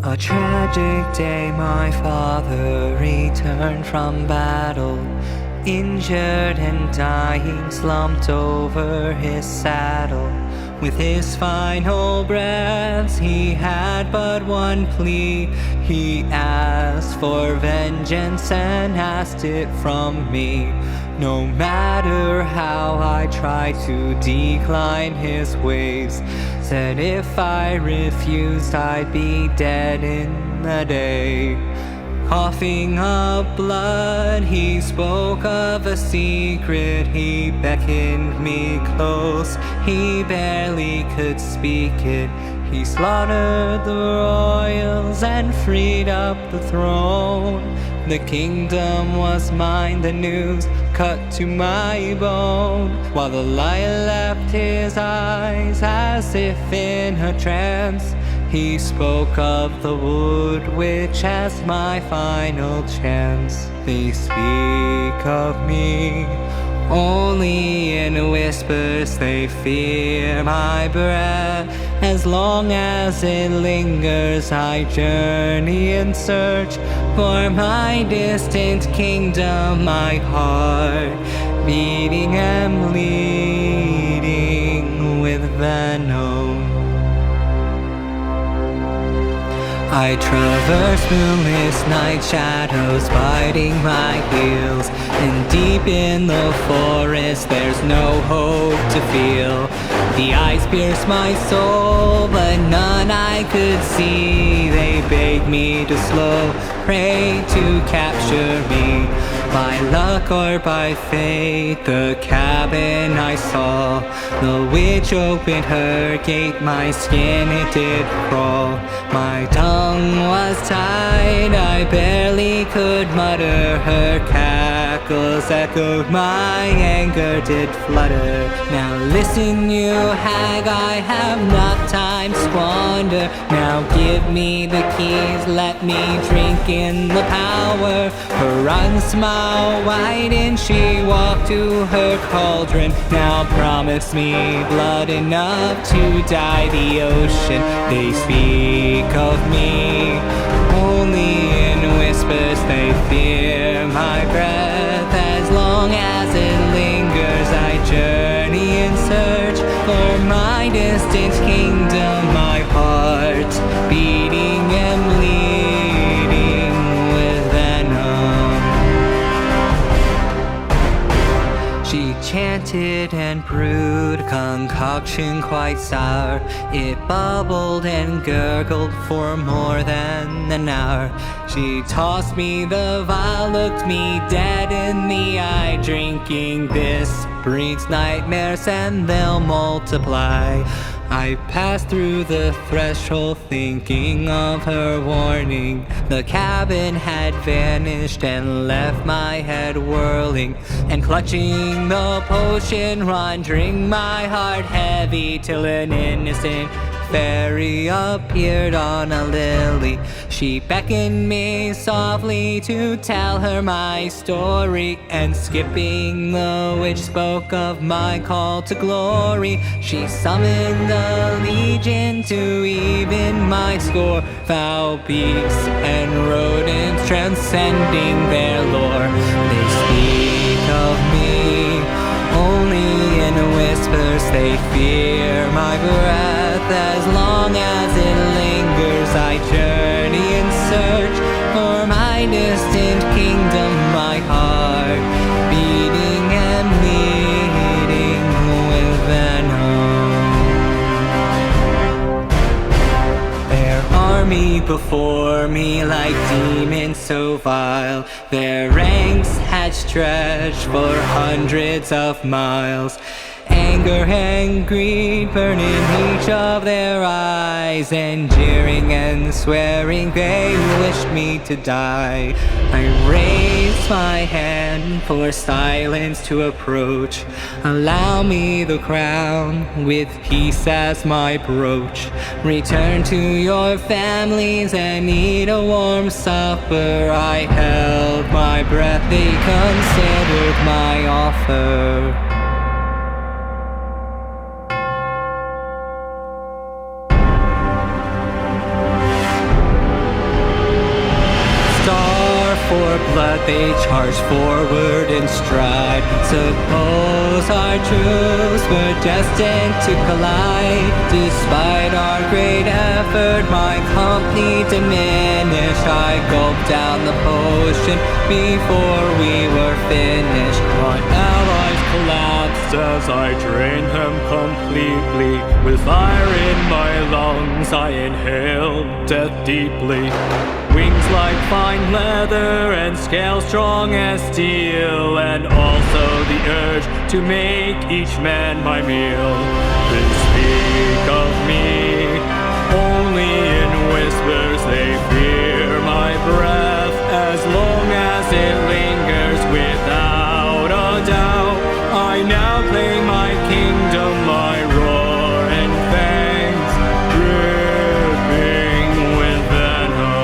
A tragic day, my father returned from battle, injured and dying, slumped over his saddle. With his final breaths, he had but one plea. He asked for vengeance and asked it from me. No matter how I tried to decline his ways, said if I refused I'd be dead in a day. Coughing up blood, he spoke of a secret. He beckoned me close, he barely could speak it. He slaughtered the royals and freed up the throne. The kingdom was mine, the news cut to my bone, while the light left his eyes as if in a trance. He spoke of the wood which has my final chance. They speak of me only in whispers, they fear my breath. As long as it lingers, I journey in search for my distant kingdom, my heart beating and bleeding with venom. I traverse moonless night shadows, biting my heels, and deep in the forest there's no hope to feel. The eyes pierce my soul, but none I could see. They beg me to slow, pray to capture me. By luck or by fate, the cabin I saw, the witch opened her gate, my skin it did crawl. My tongue was tied, I barely could mutter. Her cackles echoed, my anger did flutter. Now listen, you hag, I have not time to squander. Now give me the keys, let me drink in the power. Her unsmile wide and she walked to her cauldron. Now promise me blood enough to dye the ocean. They speak of me only in whispers, they fear my breath. As long as it lingers, I journey in search for my distant kingdom, my heart beating and bleeding with venom. She chanted and brewed concoction quite sour. It bubbled and gurgled for more than an hour. She tossed me the vial, looked me dead in the eye. Drinking this breeds nightmares and they'll multiply. I passed through the threshold thinking of her warning. The cabin had vanished and left my head whirling, and clutching the potion, rendering my heart heavy, till an innocent fairy appeared on a lily. She beckoned me softly to tell her my story, and skipping the witch spoke of my call to glory. She summoned a legion to even my score, foul beasts and rodents transcending their lore. They speak of me only in whispers, they fear my breath. As long as it lingers, I journey in search for my distant kingdom, my heart beating and bleeding with venom. Their army before me like demons so vile, their ranks had stretched for hundreds of miles. Anger and greed burning each of their eyes, and jeering and swearing they wished me to die. I raised my hand for silence to approach. Allow me the crown with peace as my brooch. Return to your families and eat a warm supper. I held my breath, they considered my offer. they charge forward in stride. Suppose our troops were destined to collide. Despite our great effort, my company diminished. I gulped down the potion before we were finished. My allies collapsed as I drained them completely. With fire in my lungs, I inhaled death deeply. Wings like fine leather and scales strong as steel, and also the urge to make each man my meal. They speak of me only in whispers, they fear my breath as long as it lingers. Without a doubt, I now claim my kingdom, my roar and fangs dripping with venom.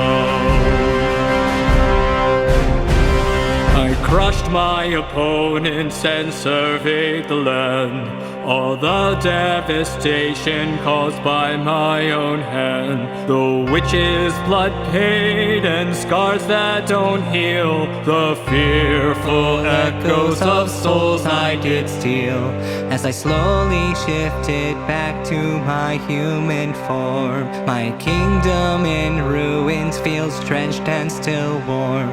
I crushed my opponents and surveyed the land. All the devastation caused by my own hand. The witch's blood paid and scars that don't heal. The fearful echoes of souls I did steal. As I slowly shifted back to my human form, my kingdom in ruins feels drenched and still warm.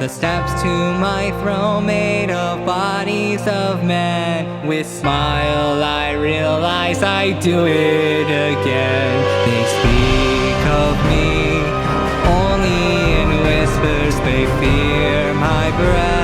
The steps to my throne made of bodies of men. With smile I realize I do it again. They speak of me only in whispers, they fear my breath